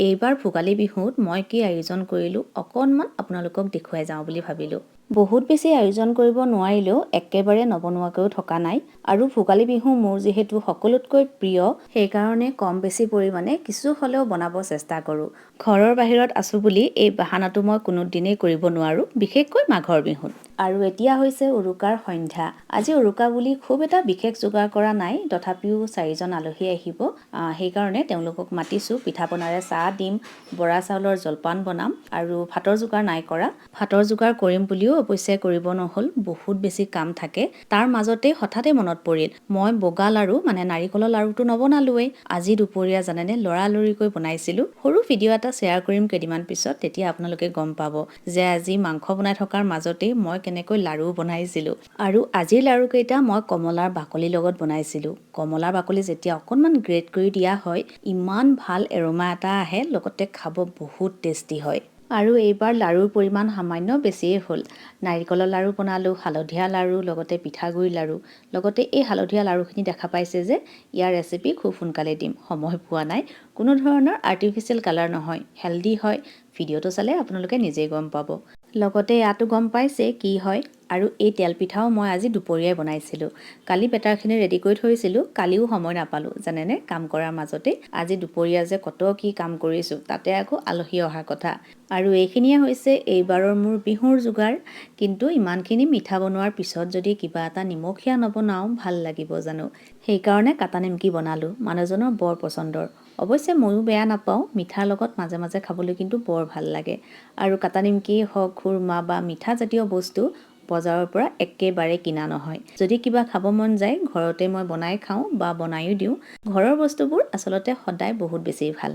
এইবাৰ ভোগালী বিহুত মই কি আয়োজন কৰিলোঁ অকণমান আপোনালোকক দেখুৱাই যাওঁ বুলি ভাবিলোঁ। বহুত বেছি আয়োজন কৰিব নোৱাৰিলেও একেবাৰে নবনোৱাকৈও থকা নাই। আৰু ভোগালী বিহু মোৰ যিহেতু সকলোতকৈ প্ৰিয়, সেইকাৰণে কম বেছি পৰিমাণে কিছু হ'লেও বনাব চেষ্টা কৰোঁ। ঘৰৰ বাহিৰত আছোঁ বুলি এই বাহানাটো মই কোনোদিনেই কৰিব নোৱাৰোঁ, বিশেষকৈ মাঘৰ বিহুত। আৰু এতিয়া হৈছে উৰুকাৰ সন্ধ্যা। আজি উৰুকা বুলি খুব এটা বিশেষ যোগাৰ কৰা নাই, তথাপিও 4জন আলহী আহিব। সেইকাৰণে তেওঁলোকক মাতিছোঁ। পিঠা পনাৰে চাহ দিম, বৰা চাউলৰ জলপান বনাম আৰু ভাতৰ যোগাৰ নাই কৰা। ভাতৰ যোগাৰ কৰিম বুলিও অৱশ্যে কৰিব নহ'ল, বহুত বেছি কাম থাকে। তাৰ মাজতে হঠাতে মনত পৰিল, মই বগা লাড়ু মানে নাৰিকলৰ লাড়ুটো নবনালোৱেই। আজি দুপৰীয়া জানেনে লৰালৰিকৈ বনাইছিলোঁ। সৰু ভিডিঅ' এটা শ্বেয়াৰ কৰিম কেইদিনমান পিছত, তেতিয়া আপোনালোকে গম পাব যে আজি মাংস বনাই থকাৰ মাজতেই মই কেনেকৈ লাড়ু বনাইছিলোঁ। আৰু আজিৰ লাড়ু কেইটা মই কমলাৰ বাকলিৰ লগত বনাইছিলোঁ। কমলাৰ বাকলি যেতিয়া অকণমান গ্ৰেট কৰি দিয়া হয়, ইমান ভাল এৰোমা এটা আহে, লগতে খাব বহুত টেষ্টি হয়। আৰু এইবাৰ লাড়ুৰ পৰিমাণ সামান্য বেছিয়ে হ'ল। নাৰিকলৰ লাড়ু বনালোঁ, হালধীয়া লাড়ু, লগতে পিঠাগুড়িৰ লাড়ু। লগতে এই হালধীয়া লাড়ুখিনি দেখা পাইছে যে, ইয়াৰ ৰেচিপি খুব সোনকালে দিম, সময় পোৱা নাই। কোনো ধৰণৰ আৰ্টিফিচিয়েল কালাৰ নহয়, হেল্ডি হয়। ভিডিঅ'টো চালে আপোনালোকে নিজেই গম পাব। লগতে ইয়াতো গম পাইছে কি হয়। আৰু এই তেলপিঠাও মই আজি দুপৰীয়াই বনাইছিলোঁ। কালি বেটাৰখিনি ৰেডি কৰি থৈছিলোঁ, কালিও সময় নাপালোঁ জানেনে কাম কৰাৰ মাজতে। আজি দুপৰীয়া যে কত কি কাম কৰিছোঁ, তাতে আকৌ আলহী অহাৰ কথা। আৰু এইখিনিয়ে হৈছে এইবাৰৰ মোৰ বিহুৰ যোগাৰ। কিন্তু ইমানখিনি মিঠা বনোৱাৰ পিছত যদি কিবা এটা নিমখীয়া নবনাওঁ ভাল লাগিব জানো। সেইকাৰণে কাটা নিমকি বনালোঁ, মানুহজনৰ বৰ পচন্দৰ। অৱশ্যে ময়ো বেয়া নাপাওঁ, মিঠাৰ লগত মাজে মাজে খাবলৈ কিন্তু বৰ ভাল লাগে। আৰু কাটা নিমকিয়েই হওক, খুৰমা বা মিঠা জাতীয় বস্তু বজাৰৰ পৰা একেবাৰে কিনা নহয়। যদি কিবা খাব মন যায় ঘৰতে মই বনাই খাওঁ বা বনায়ো দিওঁ। ঘৰৰ বস্তুবোৰ আচলতে সদায় বহুত বেছি ভাল।